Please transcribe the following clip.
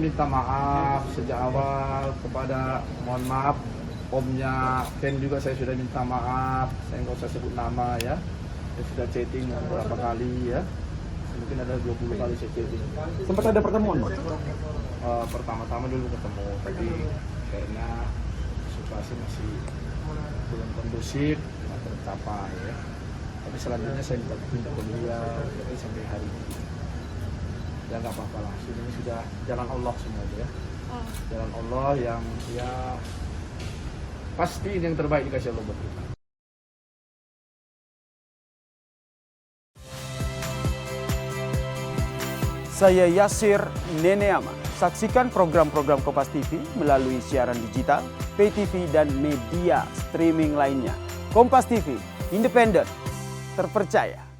minta maaf sejak awal kepada, mohon maaf, omnya Ken juga saya sudah minta maaf, saya nggak usah sebut nama ya. Saya sudah chatting beberapa kali ya, mungkin ada 20 kali saya chatting. Sempat ada pertemuan, Bang? Pertama-tama dulu ketemu, tapi kayaknya situasi masih belum kondusif, tidak tercapai ya. Tapi selanjutnya saya minta ke beliau, jadi sampai hari ini ya nggak apa-apa lah. Ini sudah jalan Allah semua ya. Jalan Allah yang ya pasti ini yang terbaik dikasih Allah buat kita. Saya Yasir Neneama. Saksikan program-program Kompas TV melalui siaran digital, pay TV, dan media streaming lainnya. Kompas TV, independen, terpercaya.